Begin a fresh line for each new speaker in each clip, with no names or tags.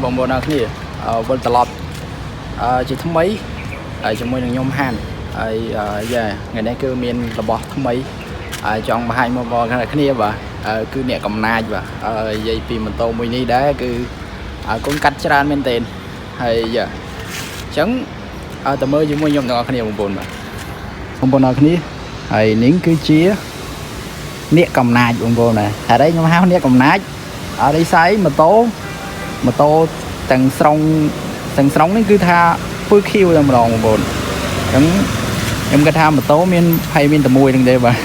បងប្អូនអរគ្នាវិលត្រឡប់ជាថ្មីហើយជាមួយនឹងខ្ញុំហានហើយថ្ងៃនេះគឺមានរបស់ថ្មីចង់បង្ហាញមកបងប្អូនគ្នាបាទគឺអ្នកកំណាចបាទនិយាយពីម៉ូតូមួយនេះដែរគឺកូនកាត់ច្រើនមែនទែនហើយអញ្ចឹងទៅមើលជាមួយខ្ញុំទាំងអស់គ្នាបងប្អូនបាទបងប្អូនអរគ្នាហើយនេះគឺជាអ្នកកំណាចបងប្អូនណាហេតុអីខ្ញុំហៅអ្នកកំណាចអរិស័យម៉ូតូទាំងស្រុងនេះគឺថាធ្វើខៀវតែម្ដងបងប្អូនអញ្ចឹងខ្ញុំគិតថាម៉ូតូមានតែមួយហ្នឹងទេបាទ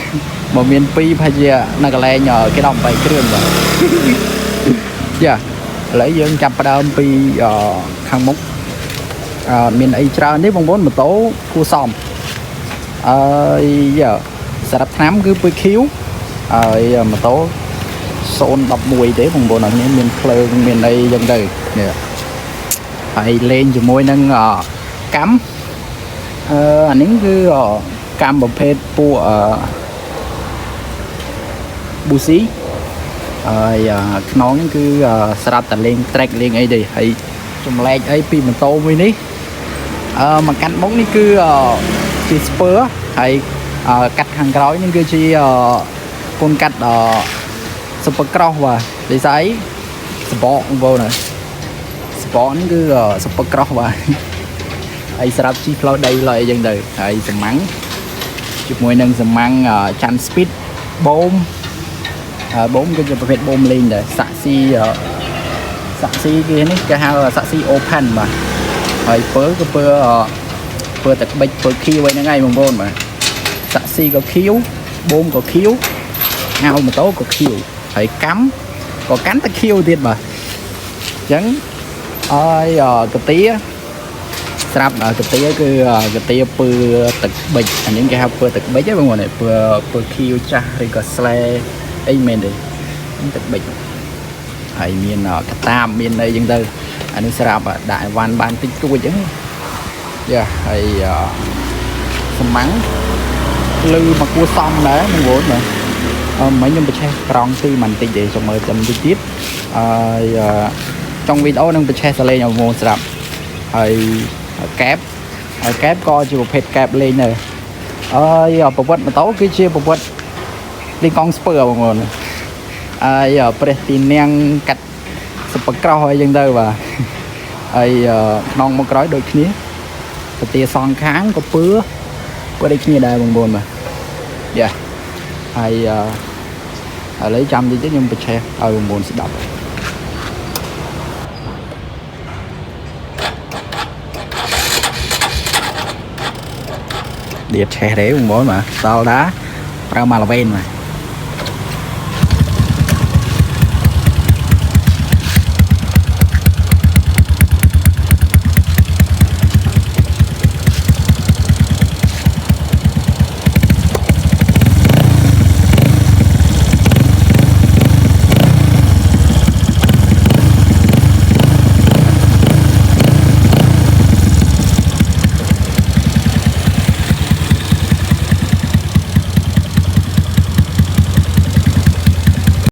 បើមាន2ប្រហែលជានៅកន្លែងគេ18គ្រឿងបាទឥឡូវយើងចាប់ផ្ដើមពីខាងមុខមានអីច្រើនទេបងប្អូនម៉ូតូគួរសមសារ៉ាប់ថ្នាំគឺ2ខៀវហើយម៉ូតូ011ទេបងប្អូនអរគ្នាមានភ្លើងមានអីចឹងទៅនេះហើយលេងជាមួយនឹងកម្មអានេះគឺកម្មប្រភេទពួកប៊ូស៊ីហើយខ្នងនេះគឺស្រាប់តែលេង track លេងអីទេហើយចម្លែកអីពីម៉ូតូមួយនេះមកកាត់មុខនេះគឺជាស្ពើហើយកាត់ខាងក្រោយនេះគឺជាកូនកាត់super cross បាទដូចស្អីសបកបងប្អូនណាសបកនេះគឺ super cross បាទហើយស្រាប់ជីផ្លូវដីផ្លូវអីចឹងទៅហើយសម៉ាំងជាមួយនឹងសម៉ាំងចាន់ speed បូមគឺជាប្រភេទបូមលេងដែរសាក់ស៊ីគេនេះគេហៅសាក់ស៊ី open បាទហើយពើគឺពើទឹកបិចពើខៀវហ្នឹងហើយបងប្អូនបាទសាក់ស៊ីក៏ខៀវបូមក៏ខៀវហៅម៉ូតូក៏ខៀវហើយកម្មក៏កាន់តែខៀវទៀតបាទអញ្ចឹងហើយកទាស្រាប់កទាគឺកទាពើទឹកបិចអានេះគេហៅពើទឹកបិចហ្នឹងបងប្អូនពើខៀវចាស់ឬក៏ស្លែអីមែនទេទឹកបិចហើយមានកតាបមានអីចឹងទៅអានេះស្រាប់ដាក់អីវ៉ាន់បានតិចតួចចឹងហើយសម៉ាំងលឺមកគួសមដែរបងប្អូនណាមិញខ្ញុំបញ្ឆេះប្រងទីបន្តិចទេចុះមើលចាំតិចទៀតហើយtrong video នឹងបញ្ឆេះសលេងឲ្យបងស្រាប់ហើយកែបក៏ជាប្រភេទកែបលេងដែរហើយប្រវត្តិម៉ូតូគឺជាប្រវត្តិលេងកង់ស្ពើបងប្អូនហើយព្រះទីនាងកាត់សពក្រោះអីចឹងទៅបាទហើយខ្នងមកក្រោយដូចគ្នាប្រទាសងខាងក៏ពើដូចគ្នាដែរបងប្អូនបាទហើយឥឡូវចាំតិចទៀតខ្ញុំបញ្ឆេះឲ្យបងប្អូនស្ដាប់ឌៀតឆេះទេបងប្អូនបាទដល់ដែរប្រើមកល្វែងបាទ